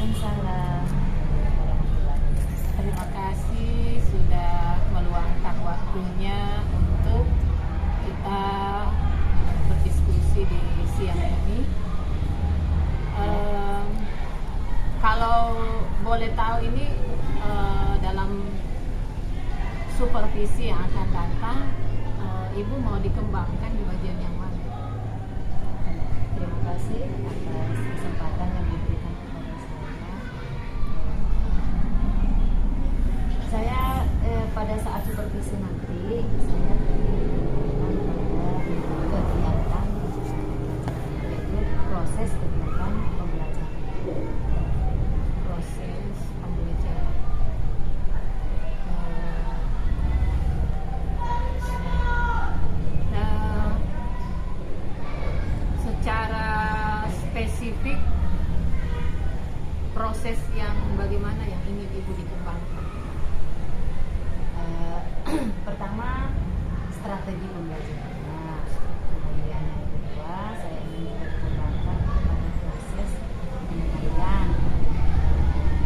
Waalaikumsalam warahmatullahi wabarakatuh. Terima kasih sudah meluangkan waktunya untuk kita berdiskusi di siang ini. Kalau boleh tahu ini dalam supervisi yang akan datang, Ibu mau dikembangkan di bagian yang mana? Terima kasih atas kesempatan yang diberikan kepada saya. Saya pada saat supervisi nanti saya pada kegiatan yaitu proses kegiatan pembelajaran. Proses pembelajaran. Secara spesifik proses yang bagaimana yang ingin Ibu dikembangkan? Pertama, strategi pembelajaran. Kemudian yang kedua, saya ingin berkembangkan kepada proses penilaian.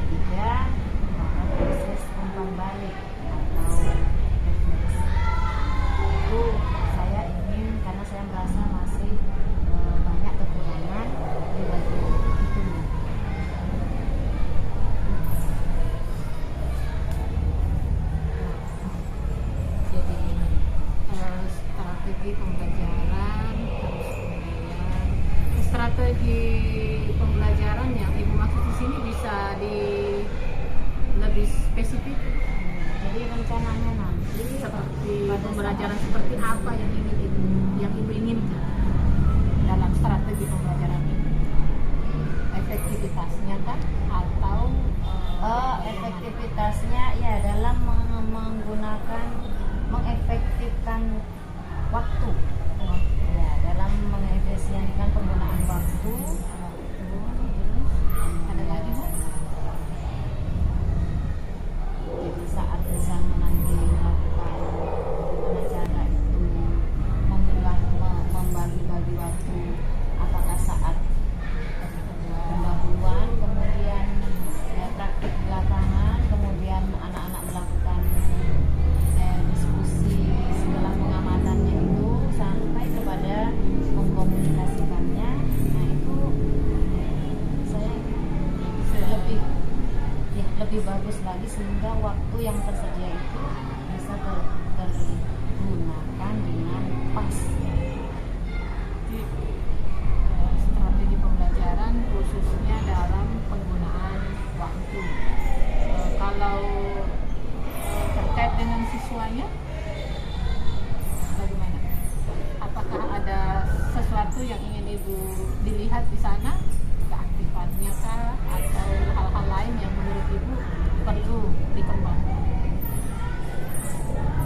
Ketiga, merupakan proses umpan balik atau refleksi. Itu saya ingin karena saya merasa masih banyak kekurangan di bagian itu. Jadi strategi pembelajaran, terus kemudian strategi pembelajaran yang Ibu maksud di sini bisa lebih spesifik. Jadi rencananya nanti Seperti pada pembelajaran saat- seperti apa yang Ibu inginkan dalam strategi pembelajaran ini? Efektivitasnya kan atau efektivitasnya ya dalam mengefektifkan waktu. Ya, dalam mengefisienkan penggunaan waktu. ada lagi Bu? Jadi saat sedang nanti melakukan bagaimana cara itu membagi-bagi waktu, apakah saat pendahuluan, kemudian praktik di lapangan, kemudian anak-anak melakukan diskusi setelah pengamatannya itu sampai kepada mengkomunikasikannya. Nah itu saya lebih bagus lagi sehingga waktu yang tersedia itu bisa tergunakan dengan pas. Jadi, strategi pembelajaran khususnya dalam penggunaan waktu. Kalau terkait dengan siswanya, bagaimana? Apakah ada sesuatu yang ingin Ibu dilihat di sana, keaktifannya kah, atau hal-hal lain yang menurut Ibu perlu dikembangkan?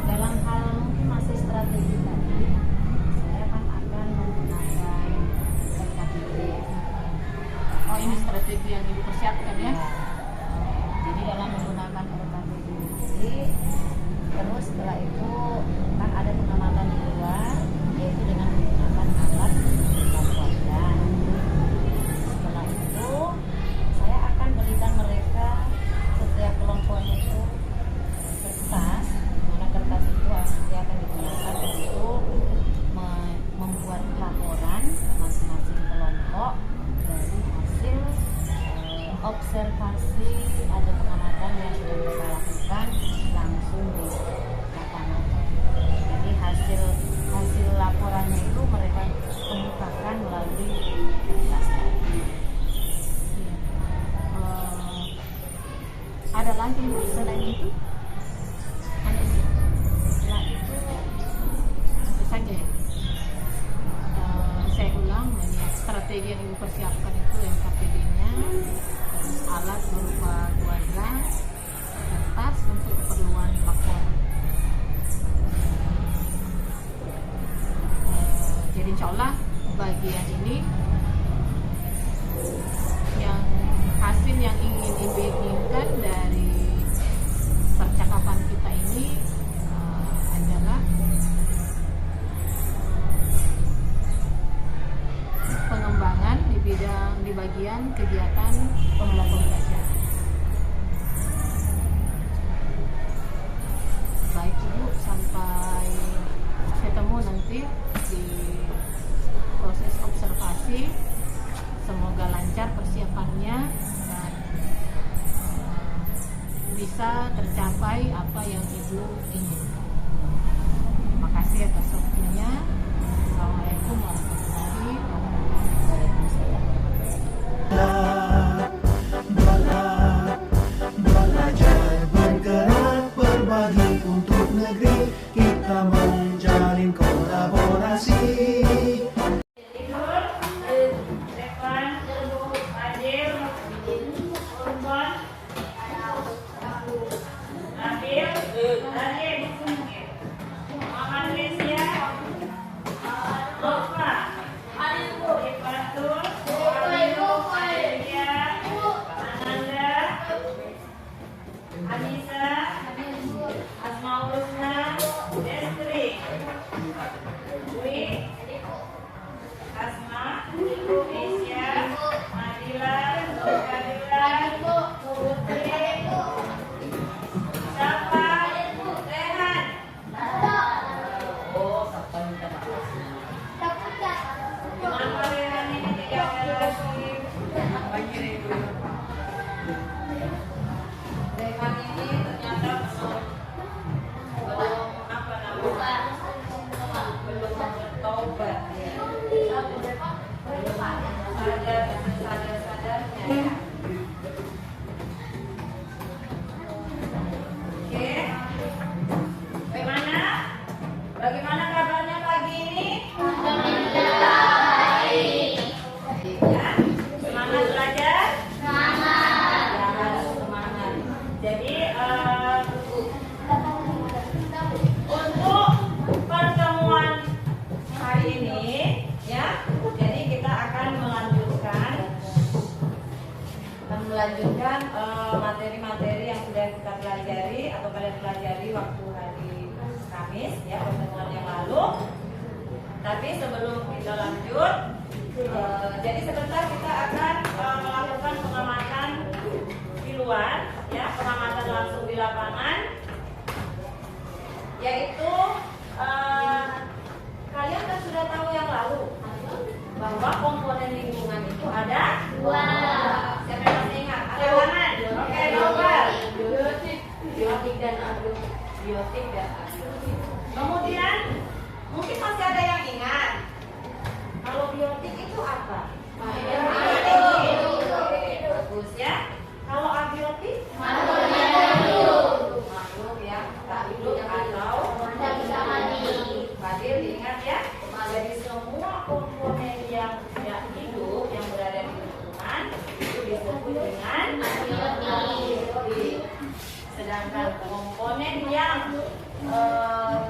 Dalam hal mungkin masih strategi tadi, saya kan akan menggunakan RKBD. Oh, ini strategi yang Ibu persiapkan ya? Jadi dalam menggunakan RKBD terus setelah itu kan ada pengamatan di luar, yaitu dengan menggunakan alat pembuatan. Setelah itu saya akan berikan mereka setiap kelompoknya itu kertas, mana kertas itu nanti akan digunakan untuk membuat laporan masing-masing kelompok dari hasil observasi, ada pengamatan yang sudah mereka lakukan langsung di lapangan. Jadi hasil laporannya itu mereka kemukakan melalui kertas tadi. Ada lagi Bu, selain itu? Setelah itu Itu saja ya. Saya ulang, ini strategi yang Ibu persiapkan itu yang KPD-nya, terus alat berupa 2 gelas, kertas untuk keperluan laporan. Jadi insya Allah bagian ini yang hasil yang ingin Ibu inginkan dari bisa tercapai apa yang Ibu inginkan. Terima kasih atas waktunya. Assalamualaikum warahmatullahi wabarakatuh. Belajar bergerak berbagi untuk negeri, kita menjalin kolaborasi. Bagaimana kabarnya pagi ini? Ya, semangat belajar? Semangat. Ya, harus semangat. Jadi untuk pertemuan hari ini, ya, jadi kita akan melanjutkan materi-materi yang sudah kita pelajari atau kalian pelajari waktu hari Kamis, ya, pertemuan yang lalu. Tapi sebelum kita lanjut, jadi sebentar kita akan melakukan pengamatan di luar, ya, pengamatan langsung di lapangan, yaitu kalian kan sudah tahu yang lalu bahwa komponen lingkungan itu ada dua. Siapa yang masih ingat? Ada tangan. Oke, nomor biotik dan abiotik dan abiotik. Kemudian mungkin masih ada yang ingat kalau biotik itu apa? Bagus ya. Kalau abiotik makhluk yang tak hidup atau hadir, diingat ya. Jadi semua komponen yang tidak hidup yang berada di lingkungan itu disebut dengan abiotik. Sedangkan komponen yang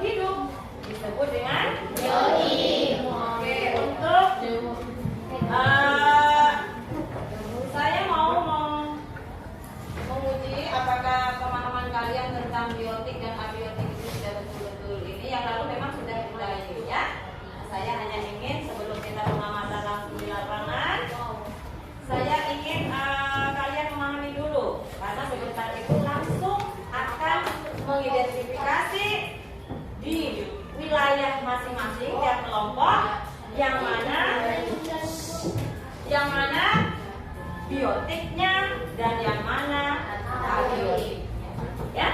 hidup disebut dengan biotik. Oke, untuk saya mau menguji apakah pemahaman kalian tentang biotik dan abiotik itu sudah betul-betul ini. Yang lalu memang sudah kita ini, ya. Saya hanya ingin sebelum kita pengamatan langsung di lapangan, saya ingin kalian memahami dulu, karena sebentar itu langsung akan mengidentifikasi di wilayah masing-masing tiap kelompok yang mana biotiknya dan yang mana abiotiknya, ya.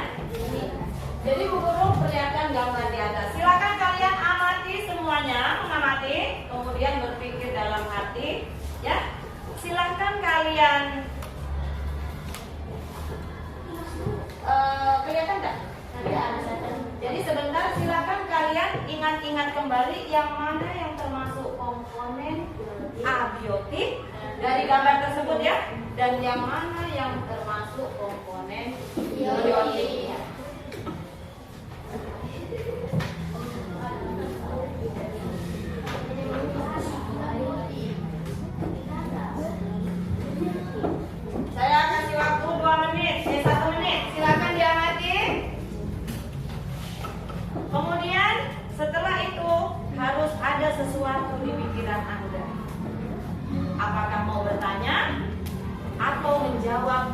Jadi Bu Guru perlihatkan gambar di atas. Silakan kalian amati semuanya, mengamati, kemudian berpikir dalam hati, ya. Silakan kalian kelihatan enggak? Jadi sebentar silakan kalian ingat-ingat kembali yang mana yang termasuk komponen abiotik dari gambar tersebut, ya, dan yang mana yang termasuk komponen biotik. Saya kasih waktu 2 menit, 1 menit. Silakan diamati. Kemudian setelah itu harus ada sesuatu di pikiran Anda. Apakah mau bertanya atau menjawab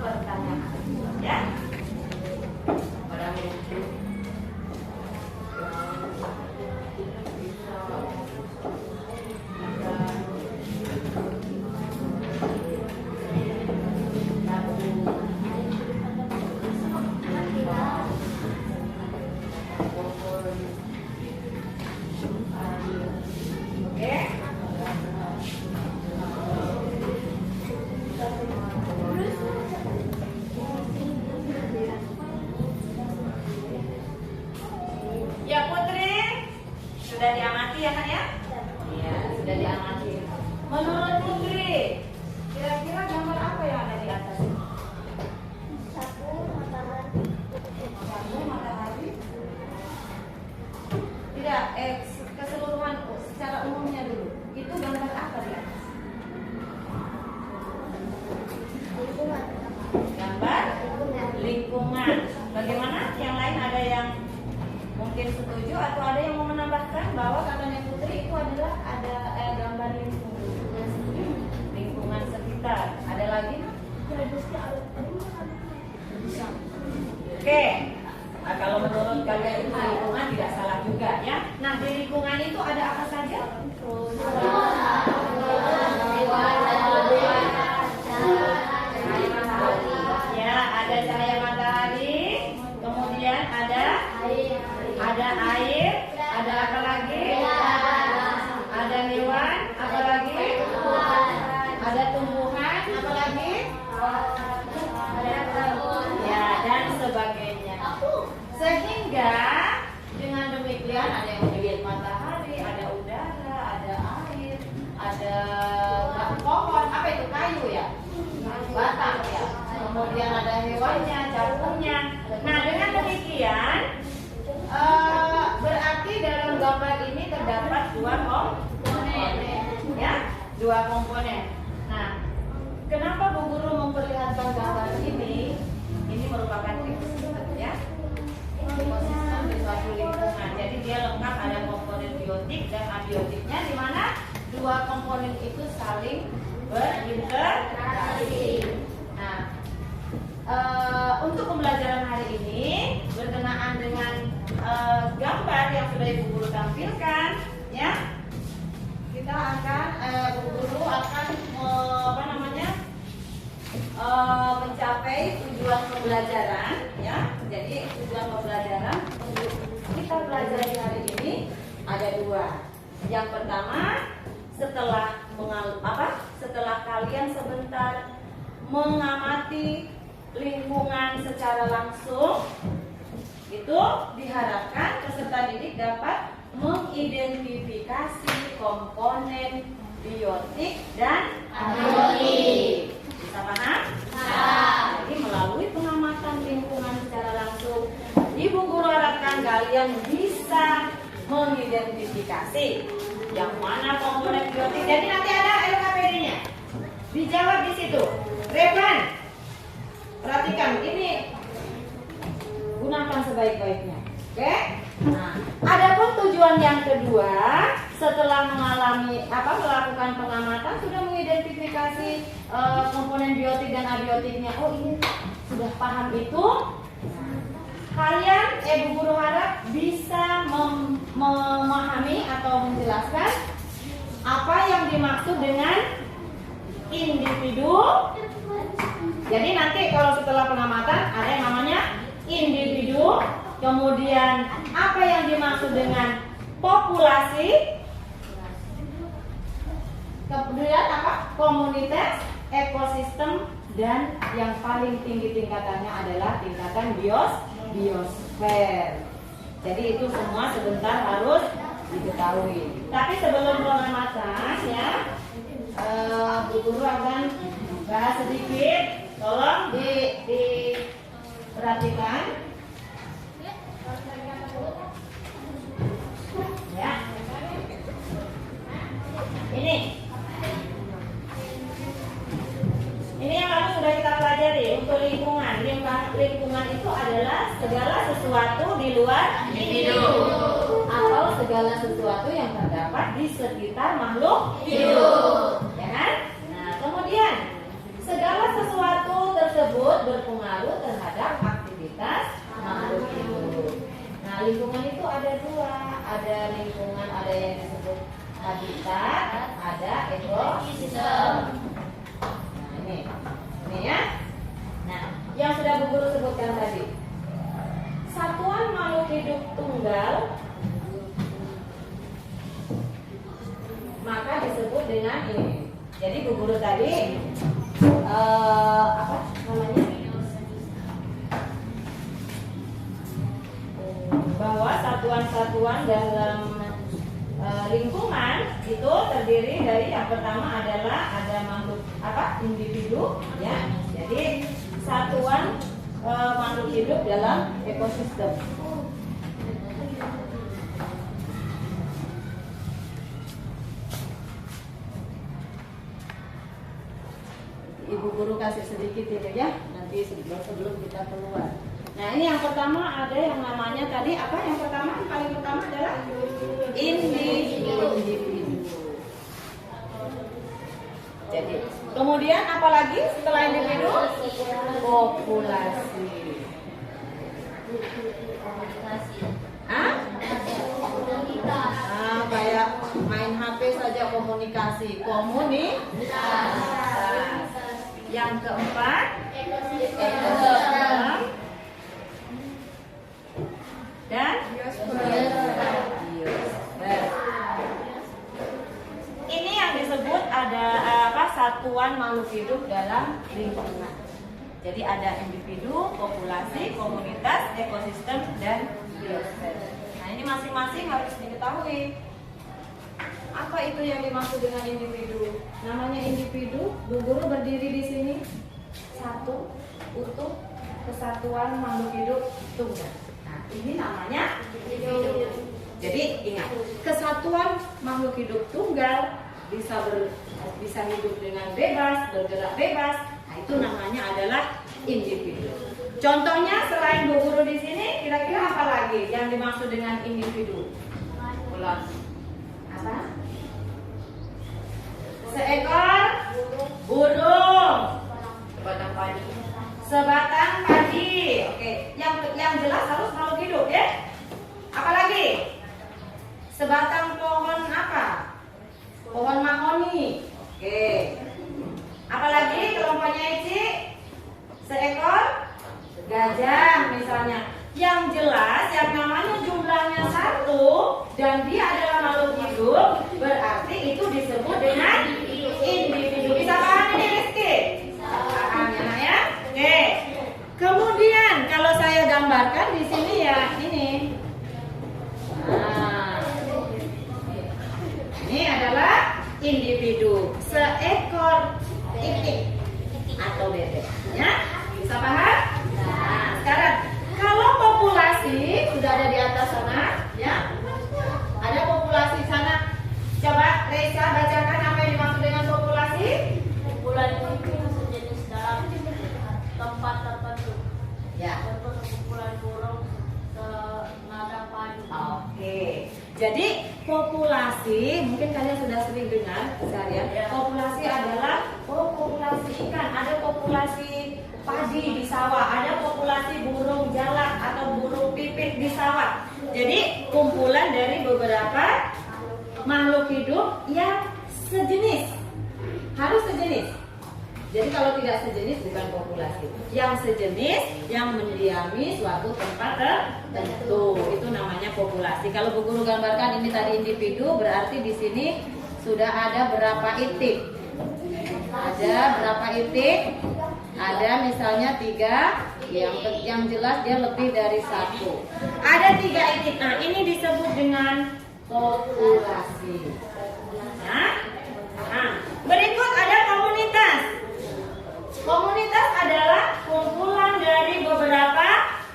Nah, bagaimana? Yang lain ada yang mungkin setuju atau ada yang mau menambahkan bahwa katanya Putri itu adalah ada gambar lingkungan sekitar. Ada lagi? Oke. Nah, kalau menurut kalian itu lingkungan tidak salah juga ya. Nah, di lingkungan itu ada apa saja? Ya, ada cahaya matahari, kemudian ada air, ada apa lagi? Ada hewan, apa lagi? Ada tumbuhan, apa lagi? Ya, dan sebagainya. Sehingga dengan demikian ada yang melihat matahari, ada udara, ada air, ada pohon, apa itu, kayu ya? Batang ya. Kemudian ada hewannya, jatuhnya. Nah, dengan demikian berarti dalam gambar ini terdapat dua komponen, ya, dua komponen. Nah, kenapa Bu Guru memperlihatkan gambar ini? Ini merupakan ekosistem ya, ekosistem di suatu lingkungan. Jadi dia lengkap, ada komponen biotik dan abiotiknya, di mana dua komponen itu saling berinteraksi. Nah, untuk pembelajaran hari ini berkenaan dengan gambar yang sudah Ibu Guru tampilkan, ya, kita akan Bu Guru akan mencapai tujuan pembelajaran, ya. Jadi tujuan pembelajaran untuk kita pelajari hari ini ada dua. Yang pertama, setelah kalian sebentar mengamati lingkungan secara langsung, itu diharapkan peserta didik dapat mengidentifikasi komponen biotik dan abiotik. Bisa paham? Jadi melalui pengamatan lingkungan secara langsung, Ibu Guru harapkan kalian bisa mengidentifikasi yang mana komponen biotik. Jadi nanti ada LKPD-nya. Dijawab di situ. Revan, perhatikan ini, gunakan sebaik-baiknya. Oke? Nah, adapun tujuan yang kedua, setelah melakukan pengamatan, sudah mengidentifikasi komponen biotik dan abiotiknya. Oh, ini sudah paham itu. Kalian, Bu Guru harap bisa memahami atau menjelaskan apa yang dimaksud dengan individu. Jadi nanti kalau setelah pengamatan ada yang namanya individu, kemudian apa yang dimaksud dengan populasi, kemudian apa? Komunitas, ekosistem, dan yang paling tinggi tingkatannya adalah tingkatan biosfer. Jadi itu semua sebentar harus diketahui. Tapi sebelum pengamatan ya, Bu Guru akan bahas sedikit. Tolong diperhatikan. Ya. Ini yang lalu sudah kita pelajari untuk lingkungan. Lingkungan itu adalah segala sesuatu di luar individu atau segala sesuatu yang terdapat di sekitar makhluk hidup. Ya kan? Nah, kemudian segala sesuatu tersebut berpengaruh terhadap aktivitas makhluk hidup. Nah, lingkungan itu ada dua, ada lingkungan, ada yang disebut habitat, ada ekosistem. Nah, ini ya. Nah, yang sudah Bu Guru sebutkan tadi, satuan makhluk hidup tunggal maka disebut dengan ini. Jadi Bu Guru tadi apa namanya? Bahwa satuan-satuan dalam lingkungan itu terdiri dari yang pertama adalah ada makhluk individu ya. Jadi satuan makhluk hidup dalam ekosistem. Ibu Guru kasih sedikit ini ya, nanti sebelum kita keluar. Nah, ini yang pertama ada yang namanya tadi apa? Yang pertama, yang paling pertama adalah individu. Jadi, kemudian apa lagi setelah individu? Populasi. Hah? Ah, kayak main HP saja komunikasi. Komunitas. Yang keempat, ekosistem. Dan biosfer. Ini yang disebut ada satuan makhluk hidup dalam lingkungan. Jadi ada individu, populasi, komunitas, ekosistem, dan biosfer. Nah, ini masing-masing harus diketahui. Apa itu yang dimaksud dengan individu? Namanya individu, Bu Guru berdiri di sini. Satu, utuh, kesatuan makhluk hidup tunggal. Nah, ini namanya individu. Jadi ingat, kesatuan makhluk hidup tunggal bisa hidup dengan bebas, bergerak bebas. Nah, itu namanya adalah individu. Contohnya selain Bu Guru di sini, kira-kira apa lagi yang dimaksud dengan individu? Ulang. Apa? Seekor burung. Sebatang padi. Sebatang padi. Oke, yang jelas harus makhluk hidup ya. Apa lagi? Sebatang pohon apa? Pohon mahoni. Oke. Apalagi kelompoknya Ici? Seekor gajah misalnya. Yang jelas yang namanya jumlahnya 1 dan dia adalah makhluk hidup, berarti itu disebut dengan individu. Bisa paham ini Rizky? Paham ya nak ya? Oke. Kemudian kalau saya gambarkan di sini ya ini. Nah, ini adalah individu, seekor itik atau bebek. Ya, bisa paham? Nah, sekarang kalau populasi sudah ada di atas sana, ya, ada populasi sana. Coba Reza bacakan apa yang dimaksud dengan populasi? Populasi itu sejenis dalam tempat tertentu. Ya. Contoh kumpulan burung senada padi. Oke. Jadi populasi mungkin kalian sudah sering dengar ya. Populasi adalah populasi ikan, ada populasi padi di sawah, ada populasi burung jalak atau burung pipit di sawah. Jadi kumpulan dari beberapa makhluk hidup yang sejenis, harus sejenis. Jadi kalau tidak sejenis bukan populasi. Yang sejenis yang mendiami suatu tempat tertentu itu namanya populasi. Kalau Bu Guru gambarkan ini tadi individu, berarti di sini sudah ada berapa itik? Ada berapa itik? Ada misalnya 3, yang jelas dia lebih dari 1. Ada 3 itik. Nah, ini disebut dengan populasi. Nah, berikut ada komunitas. Komunitas adalah kumpulan dari beberapa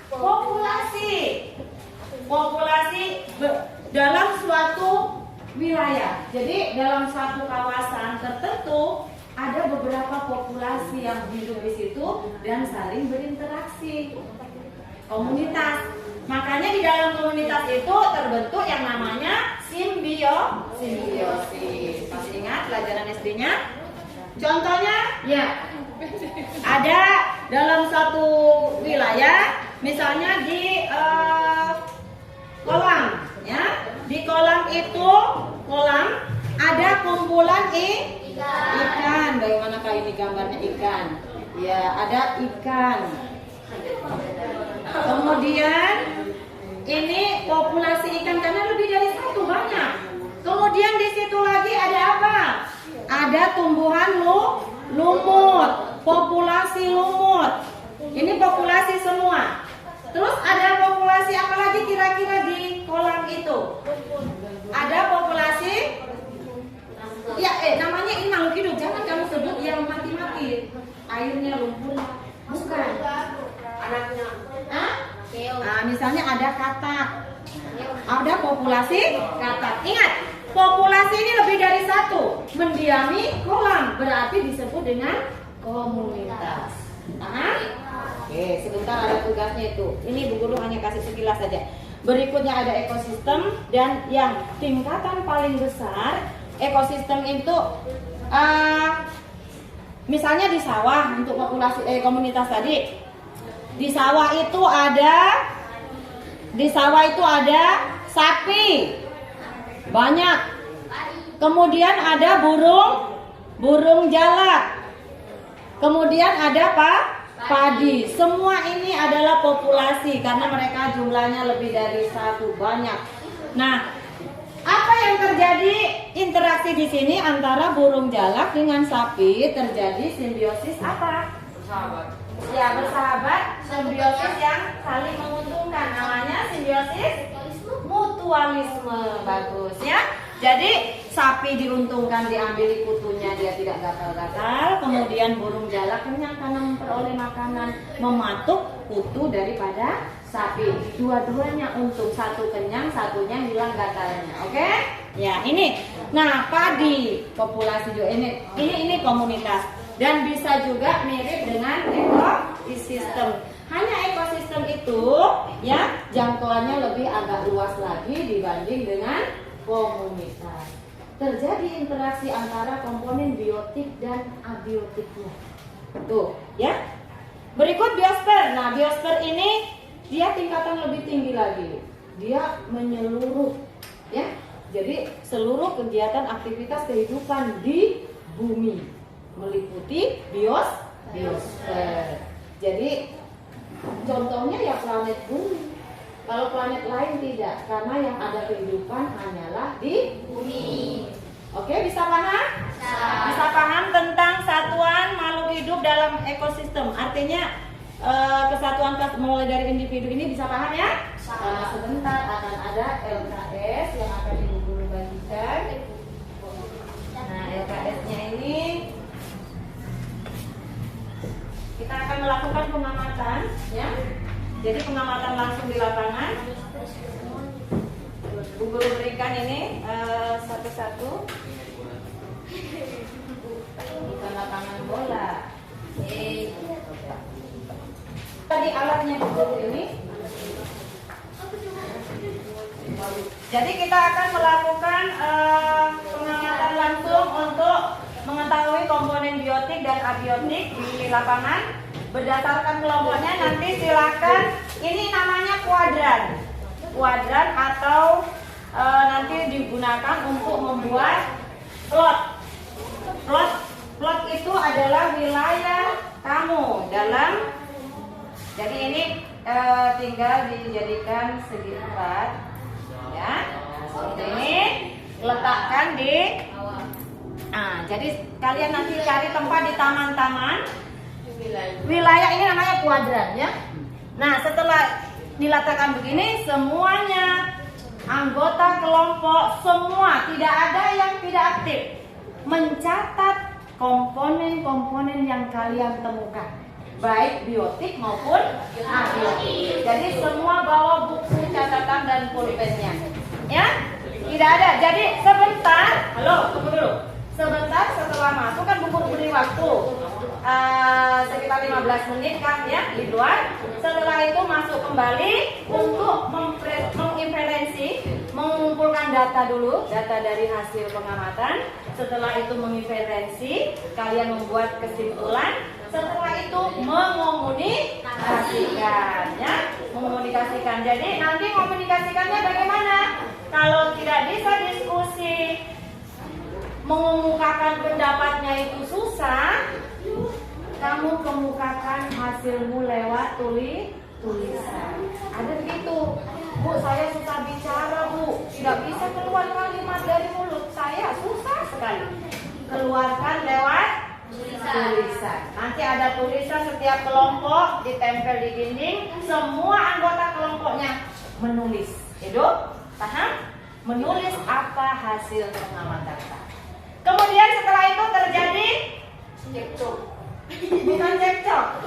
populasi. Populasi dalam suatu wilayah. Jadi dalam suatu kawasan tertentu ada beberapa populasi yang hidup di situ dan saling berinteraksi. Komunitas. Makanya di dalam komunitas itu terbentuk yang namanya simbiosis. Masih ingat pelajaran SD-nya? Contohnya, ya. Ada dalam satu wilayah, misalnya di kolam, ya. Di kolam itu, ada kumpulan ikan. Bagaimanakah ini gambarnya ikan? Ya, ada ikan. Kemudian ini populasi ikan karena lebih dari 1 banyak. Kemudian di situ lagi ada apa? Ada tumbuhan lumut, populasi lumut. Ini populasi semua. Terus ada populasi apa lagi kira-kira di kolam itu? Ada populasi, ya namanya ini makhluk hidup. Jangan kamu sebut yang mati-mati. Airnya lumpur, bukan. Anaknya, misalnya ada katak. Ada populasi katak. Ingat, populasi ini lebih dari 1, mendiami kolam, berarti disebut dengan komunitas. Oke. Oke, sebentar ada tugasnya itu. Ini Bu Guru hanya kasih sekilas saja. Berikutnya ada ekosistem, dan yang tingkatan paling besar ekosistem itu misalnya di sawah untuk populasi komunitas tadi. Di sawah itu ada sapi banyak. Kemudian ada burung jalak. Kemudian ada padi. Semua ini adalah populasi karena mereka jumlahnya lebih dari 1, banyak. Nah, apa yang terjadi interaksi di sini antara burung jalak dengan sapi? Terjadi simbiosis apa? Ya, bersahabat, simbiosis yang saling menguntungkan. Namanya simbiosis mutualisme. Bagus ya. Jadi sapi diuntungkan, diambil kutunya, dia tidak gatal-gatal. Kemudian burung jalak kenyang karena memperoleh makanan, mematuk kutu daripada sapi. Dua-duanya untung, satu kenyang, satunya hilang gatalnya. Oke? Ya, ini. Nah, padi populasi juga ini komunitas, dan bisa juga mirip dengan ekosistem. Hanya ekosistem itu ya jangkauannya lebih agak luas lagi dibanding dengan komunitas. Terjadi interaksi antara komponen biotik dan abiotiknya. Tuh, ya. Berikut biosfer. Nah, biosfer ini dia tingkatan lebih tinggi lagi. Dia menyeluruh, ya. Jadi seluruh kegiatan aktivitas kehidupan di bumi meliputi biosfer. Jadi contohnya ya planet bumi. Kalau planet lain tidak, karena yang ada kehidupan hanyalah di bumi. Oke, bisa paham? Bisa paham tentang satuan makhluk hidup dalam ekosistem. Artinya kesatuan mulai dari individu ini bisa paham ya? Sebentar akan ada LKS yang akan Ibu Guru bagikan. Nah, LKS-nya ini kita akan melakukan pengamatan, ya. Jadi pengamatan langsung di lapangan. Bu Guru berikan ini satu-satu. Bukan lapangan bola. Tadi alatnya Bu Guru ini. Jadi kita akan melakukan pengamatan langsung untuk mengetahui komponen biotik dan abiotik di lapangan. Berdasarkan kelompoknya nanti silakan, ini namanya kuadran atau nanti digunakan untuk membuat plot itu adalah wilayah kamu dalam, jadi ini tinggal dijadikan segi 4 ya, seperti ini letakkan di jadi kalian nanti cari tempat di taman-taman. Wilayah ini namanya kuadran ya. Nah, setelah diletakkan begini, semuanya anggota kelompok semua, tidak ada yang tidak aktif, mencatat komponen-komponen yang kalian temukan, baik biotik maupun abiotik. Jadi semua bawa buku catatan dan pulpennya ya. Tidak ada. Jadi sebentar, tunggu dulu. Sebentar setelah masuk kan buku beri waktu sekitar 15 menit kan ya di luar. Setelah itu masuk kembali untuk menginferensi, mengumpulkan data dulu, data dari hasil pengamatan. Setelah itu menginferensi, kalian membuat kesimpulan. Setelah itu mengomunikasikan ya, mengomunikasikan. Jadi nanti komunikasikannya bagaimana? Kalau tidak bisa diskusi, mengemukakan pendapatnya itu susah, kamu kemukakan hasilmu lewat tulisan. Ada begitu, Bu, saya susah bicara, Bu, tidak bisa keluar kalimat dari mulut saya, susah sekali. Keluarkan lewat tulisan. Nanti ada tulisan setiap kelompok ditempel di dinding, semua anggota kelompoknya menulis. Hidup, paham? Menulis apa hasil pengamatan. Kemudian setelah itu terjadi cekcok. Bukan cekcok.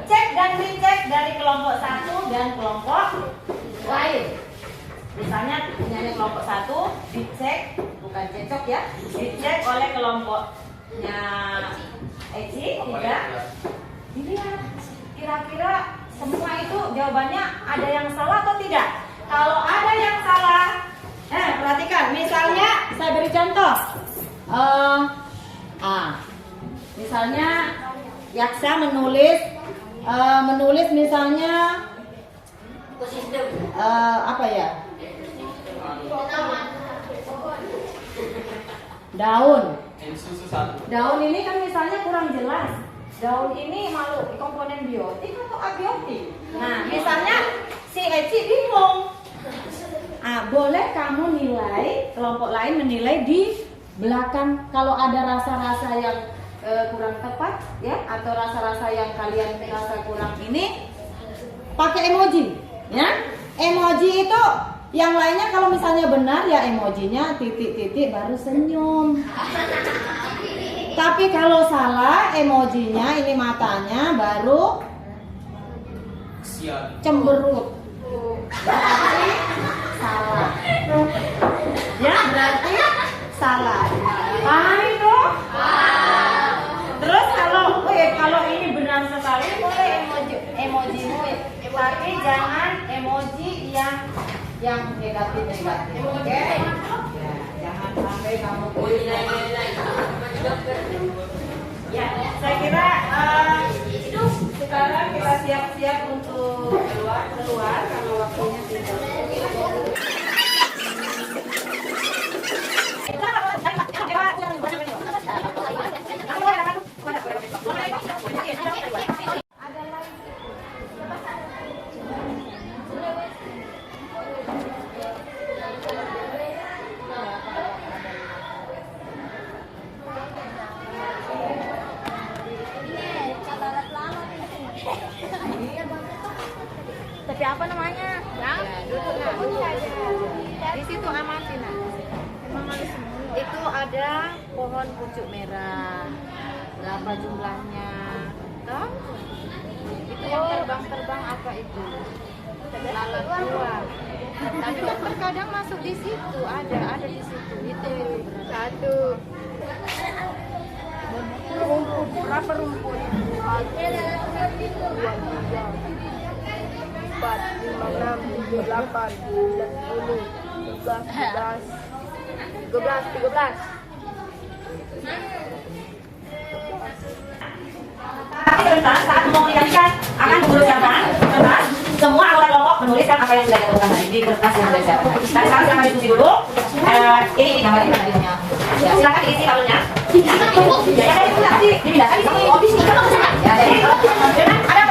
Cek dan dicek dari kelompok satu dan kelompok lain. Misalnya punyanya kelompok satu dicek, bukan cekcok ya, dicek oleh kelompoknya Eci, tidak dilihat Kira-kira semua itu jawabannya ada yang salah atau tidak? Kalau ada yang salah, perhatikan. Misalnya saya beri contoh. Misalnya Yaksa menulis misalnya apa ya? Daun ini kan misalnya kurang jelas. Daun ini makhluk komponen biotik atau abiotik. Nah, misalnya si Eci bingung. Boleh kamu nilai, kelompok lain menilai di belakang kalau ada rasa-rasa yang kurang tepat ya, atau rasa-rasa yang kalian rasa kurang ini, pakai emoji ya. Emoji itu yang lainnya kalau misalnya benar ya emojinya titik-titik baru senyum. Tapi kalau salah emojinya ini matanya baru cemberut. Berarti salah. Ya, berarti salah. Paham itu? Terus kalau ini benar sekali boleh emojimu, tapi jangan emoji yang negatif. Oke? Ya, jangan sampai kamu ya, saya kira sekarang kita siap-siap untuk keluar karena waktunya tidak. Tapi apa namanya? Di situ amatin. Itu ada pohon pucuk merah. Berapa jumlahnya? Toh? Itu yang terbang-terbang apa itu? Lalat dua. Tapi kan terkadang masuk di situ, ada di situ. Itu satu. Rumput, berapa rumput? 4, 5, 6, 7, 8, 9, 10, 11, 12, 13. Sebentar, saat mengomunikasikan akan berusaha semua anggota kelompok menuliskan apa yang sudah dilakukan di kertas yang sudah disiapkan. Tapi sekarang kita diskusi dulu. Ini gambarnya tadinya. Ya, silakan diisi tabelnya. Ya, itu nanti dipindahkan di sini. Oh, di sini kan bisa. Ya, jadi ada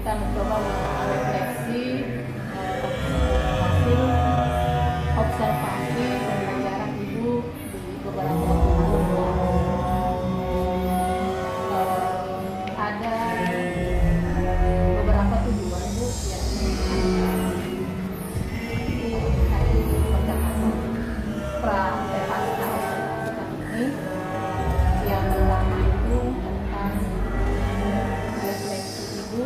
kita mencoba merefleksi hasil observasi pembelajaran Ibu di beberapa waktu lalu. Ada beberapa tujuan Bu yang hari percakapan pra-PPASK ini. Yang pertama itu tentang refleksi Ibu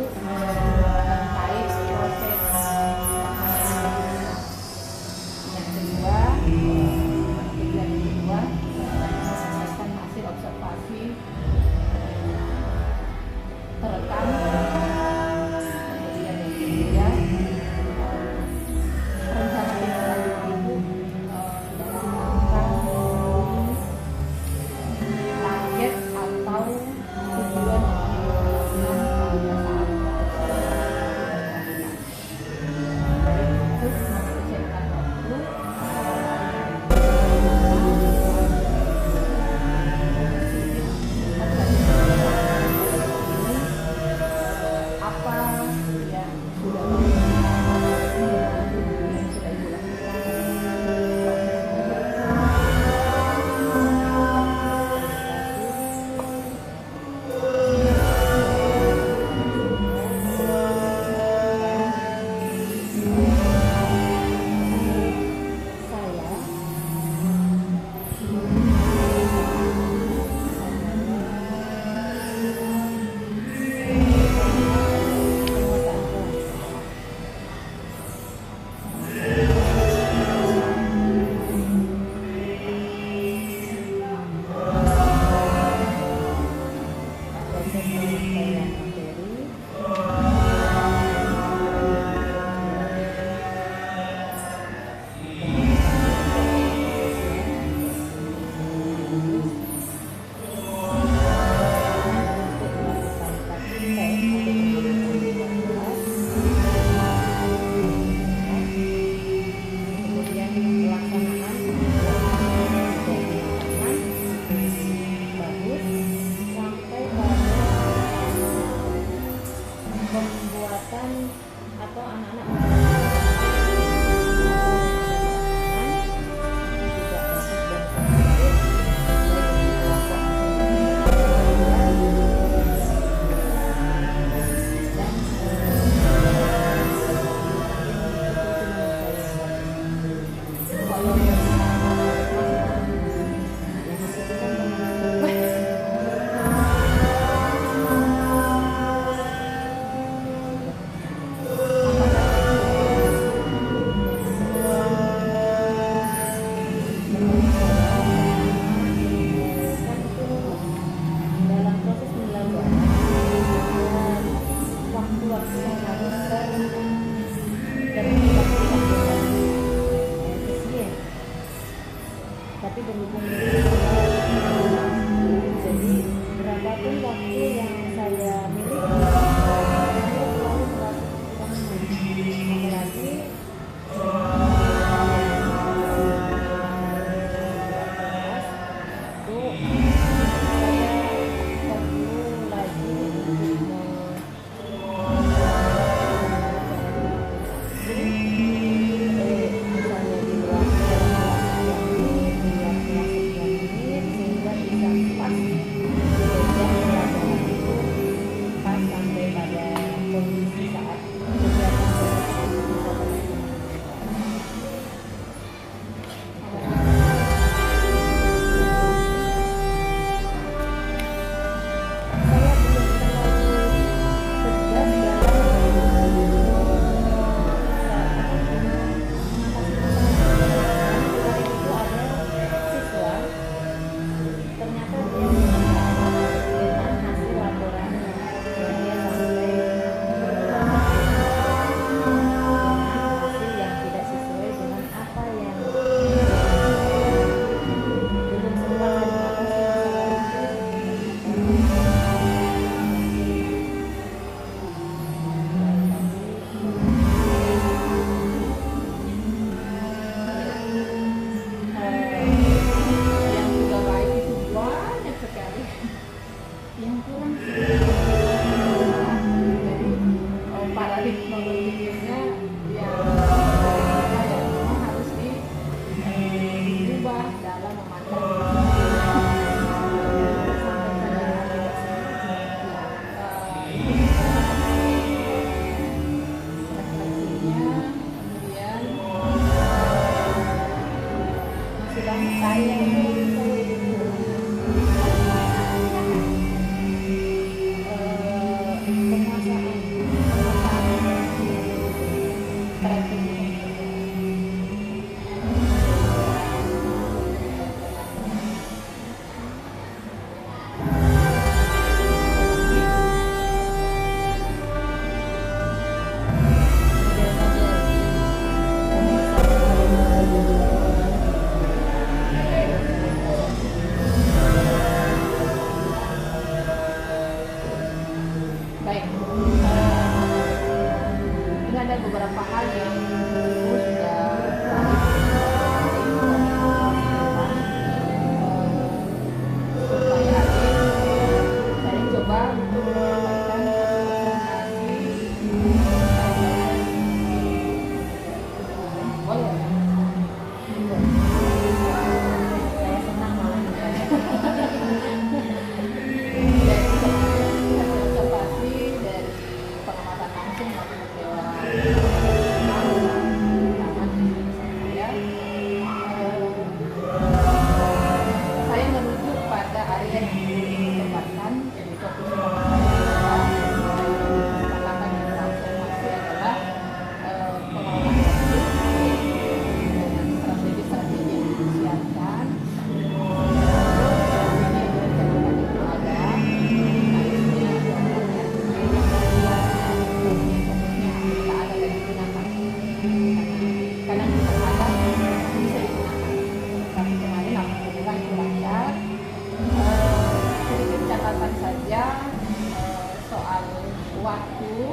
di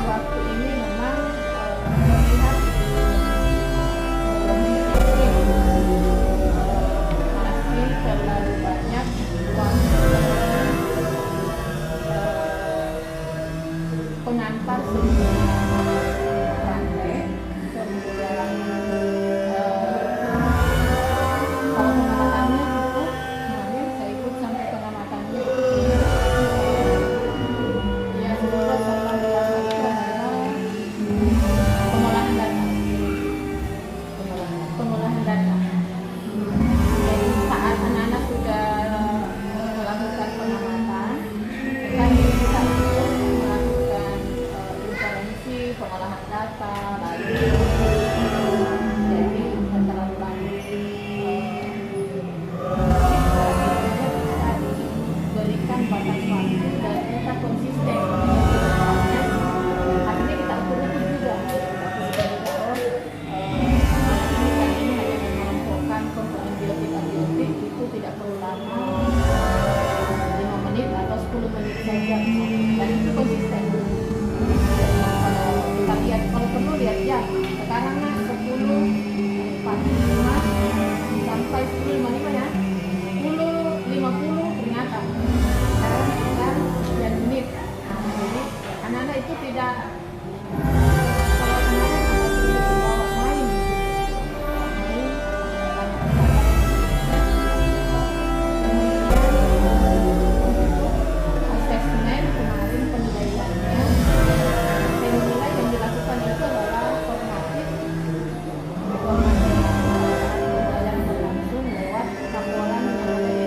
waktu ini memang melihat masih terlalu banyak pengantar sebelum rantai, kemudian kalau pengamatannya itu kemarin saya ikut sampai pengamatannya itu ya sebenarnya soal yang itu adalah pengolahan data. Jadi saat anak-anak sudah melakukan pengamatan, kan kita untuk melakukan inferensi, pengolahan data, lalu jadi terlalu lama berikan batas waktu dan kita konsisten. Artinya kita ukur juga. Ini hanya mengelompokkan komponen biotik abiotik itu tidak perlu lama 5 menit atau 10 menit saja dan itu konsisten. Kalau kita lihat, kalau perlu lihat jam. Sekarang 10.45 sampai 10.55 ya. 10.50 ternyata sekarang tinggal 9 menit. Jadi anak-anak itu tidak kalau kemarin anak itu dibawa main asesmen kemarin penilaiannya saya menilai yang dilakukan itu adalah formatif yang berlangsung lewat laporan yang ada di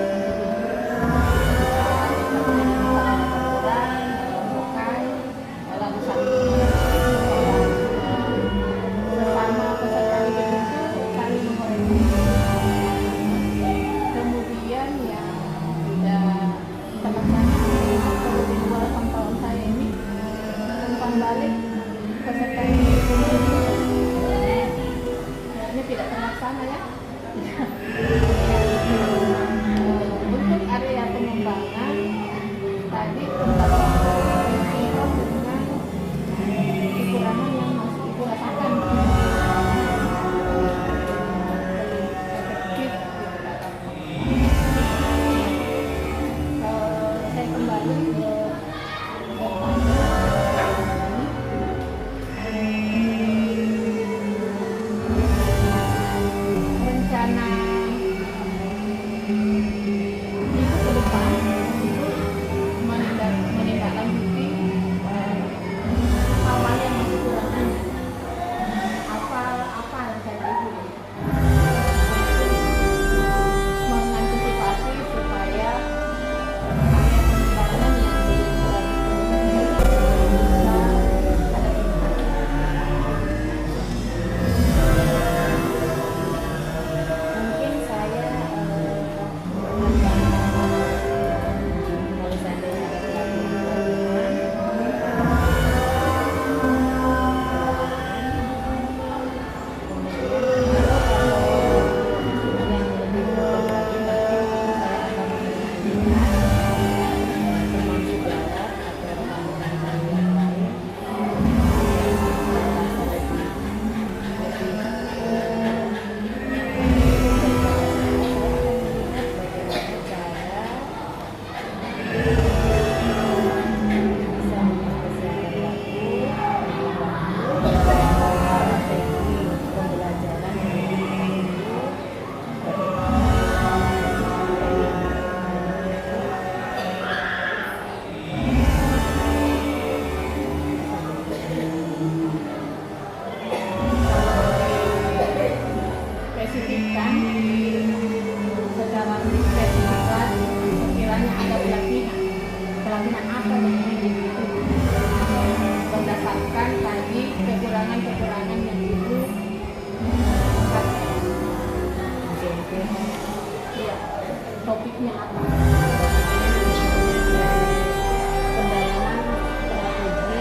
lalu sesama peserta didik itu saling mengoreksi. Kemudian yang sudah terlaksana atau di luar pantauan saya ini umpan balik peserta didik ini tidak terlaksana ya. Untuk area pengembangan tadi dengan kekurangan yang masih ibu rasakan efektif saya kembali ke rencana itu ke depan untuk menindaklanjuti hal-hal yang masih kurang apa rencana ibu mengantisipasi supaya area pengembangan yang belum terlalu bisa ada mungkin saya kalau seandainya ada spesifikkan secara spesifikan sekiranya ada pelatihan apa yang ini berdasarkan tadi kekurangan yang itu ya, topiknya apa pendalaman strategi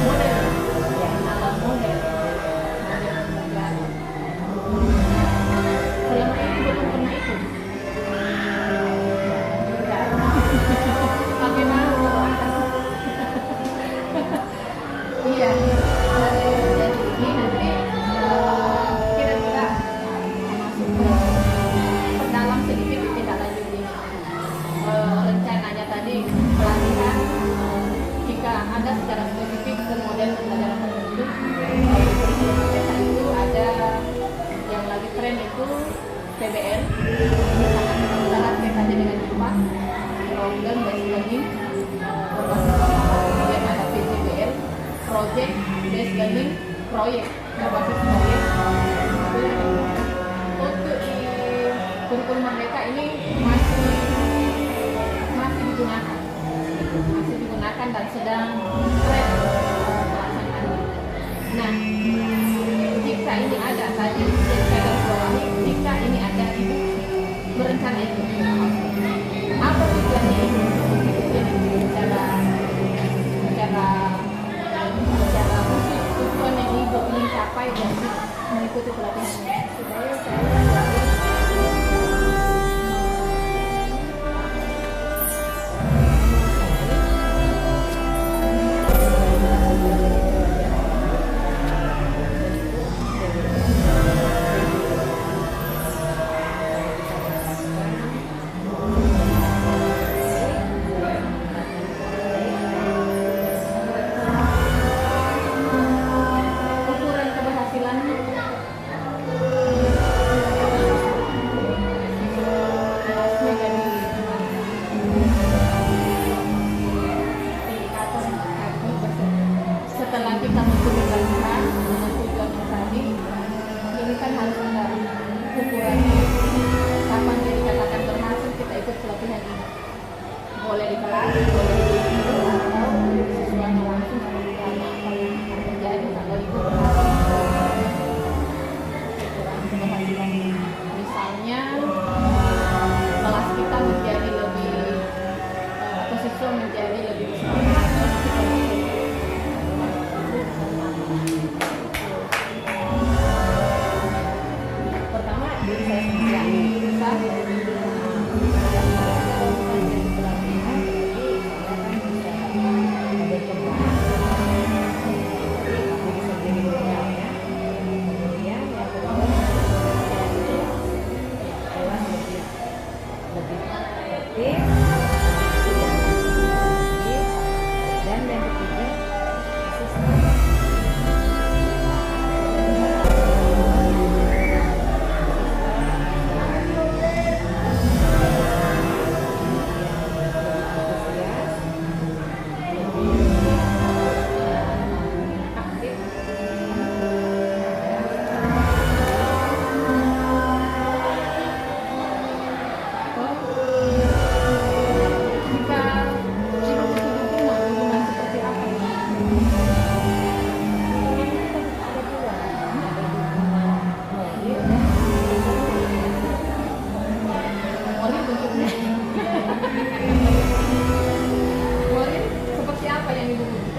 pembelajaran atau model ya, model PBL. Ini sangat kita saja dengan cepat. Program based learning kemudian ada PJBL, project based learning, proyek berbasis proyek. Untuk di kurikulum Merdeka ini masih digunakan dan sedang tren pelaksanaannya. Nah, jika ini ada tadi jika ini ada ibu berencana itu, apa tujuannya ibu? Secara khusus tujuan yang ibu ingin capai dari mengikuti pelatihan ini supaya saya ukuran keberhasilan setelah kita mencoba dengan tujuan yang tadi, ini kan harus ada ukurannya. Kapan dia dikatakan berhasil kita ikut pelatihan ini? Boleh di kelas, boleh di video, atau siswanya langsung ditanya apa yang akan terjadi kalau itu ukuran keberhasilan. Misalnya kelas kita menjadi lebih atau siswa menjadi lebih semangat. Pertama diri saya sendiri bisa dan yang ketiga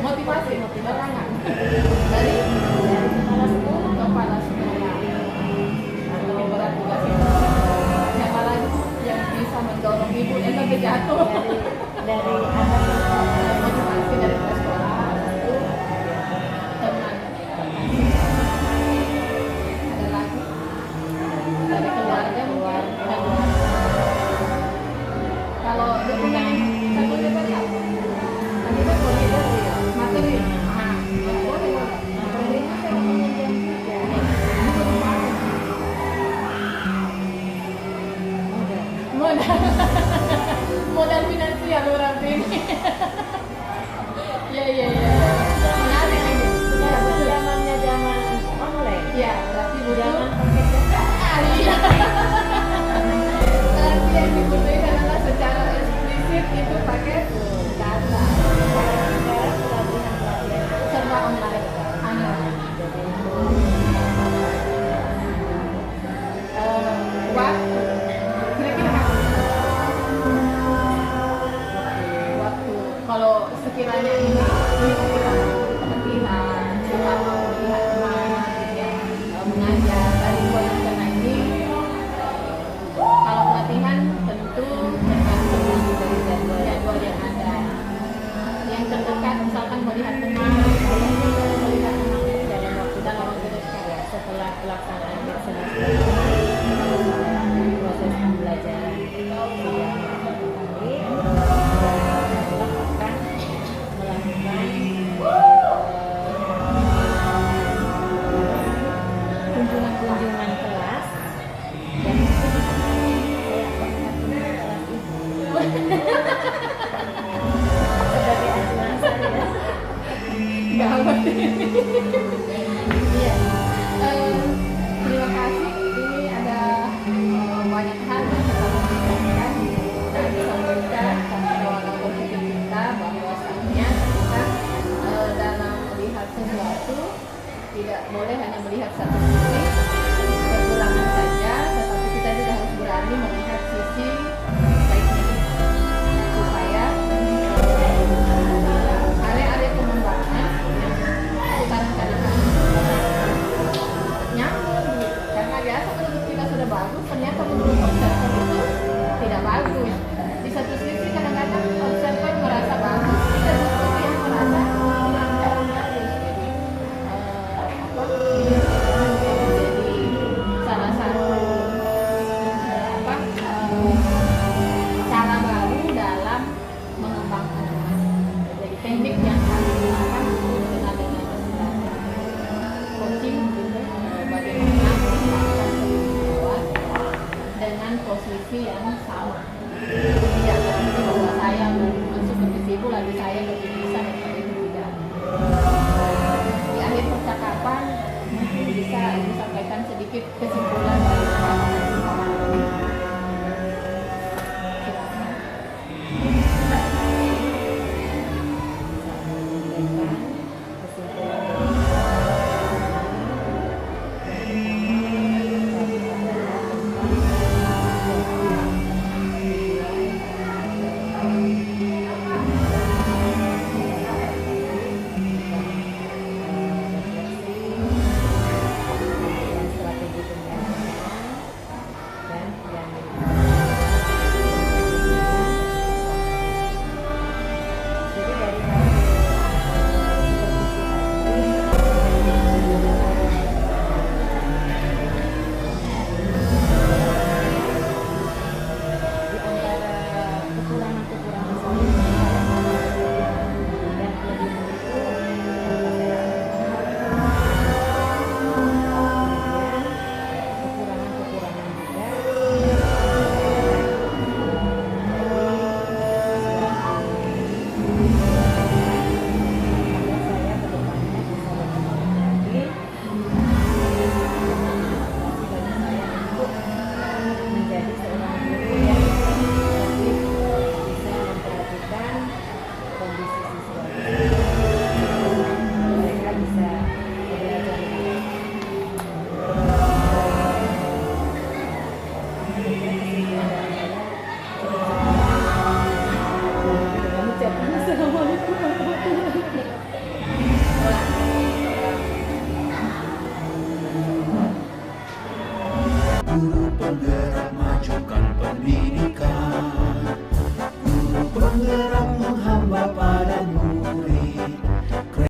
motivasi dorongan dari kepala sekolah lebih berat tugas itu. Siapa lagi yang bisa mendorong ibu yang sampai jatuh dari anak motivasi dari sekolah itu teman. Ada lagi dari keluarga mungkin. Kalau dukungan satunya tadi apa? Tadi kan boleh materi. Boleh. seperti ini. Iya. Terima kasih. Ini ada banyak hal yang kita lakukan dan bisa memberikan pengetahuan positif kita bahwasanya kita dalam melihat sesuatu tidak boleh hanya melihat satu sisi kekurangan saja, tetapi kita juga harus berani melihat sisi baiknya supaya area-area pengembangan sekarang kadang-kadang nyambung gitu. Karena biasa menurut kita sudah bagus, ternyata menurut observer itu tidak bagus. Di satu sisi kadang-kadang observer merasa bagus, kita justru yang merasa kurang bagus. Jadi ini menjadi salah satu cara baru dalam mengembangkan rumah. Jadi teknik yang kami gunakan dengan istilah coaching gitu, bagaimana mengembangkan kebutuhan dengan posisi yang sama. Tidak seperti bahwa saya masuk ke situ lalu saya lebih bisa dan saya tidak. Di akhir percakapan bisa disampaikan sedikit kesimpulan dari pengalaman ini. Silakan. Strategi pembangunan dan jadi dari di antara kekurangan-kekurangan saya dan kelebihan itu kekurangan-kekurangan juga agar saya kedepannya bisa berkembang lagi bagi saya untuk menjadi seorang guru yang lebih bisa memperhatikan kondisi siswa mereka bisa belajar lebih Assalamualaikum warahmatullahi wabarakatuh. Guru penggerak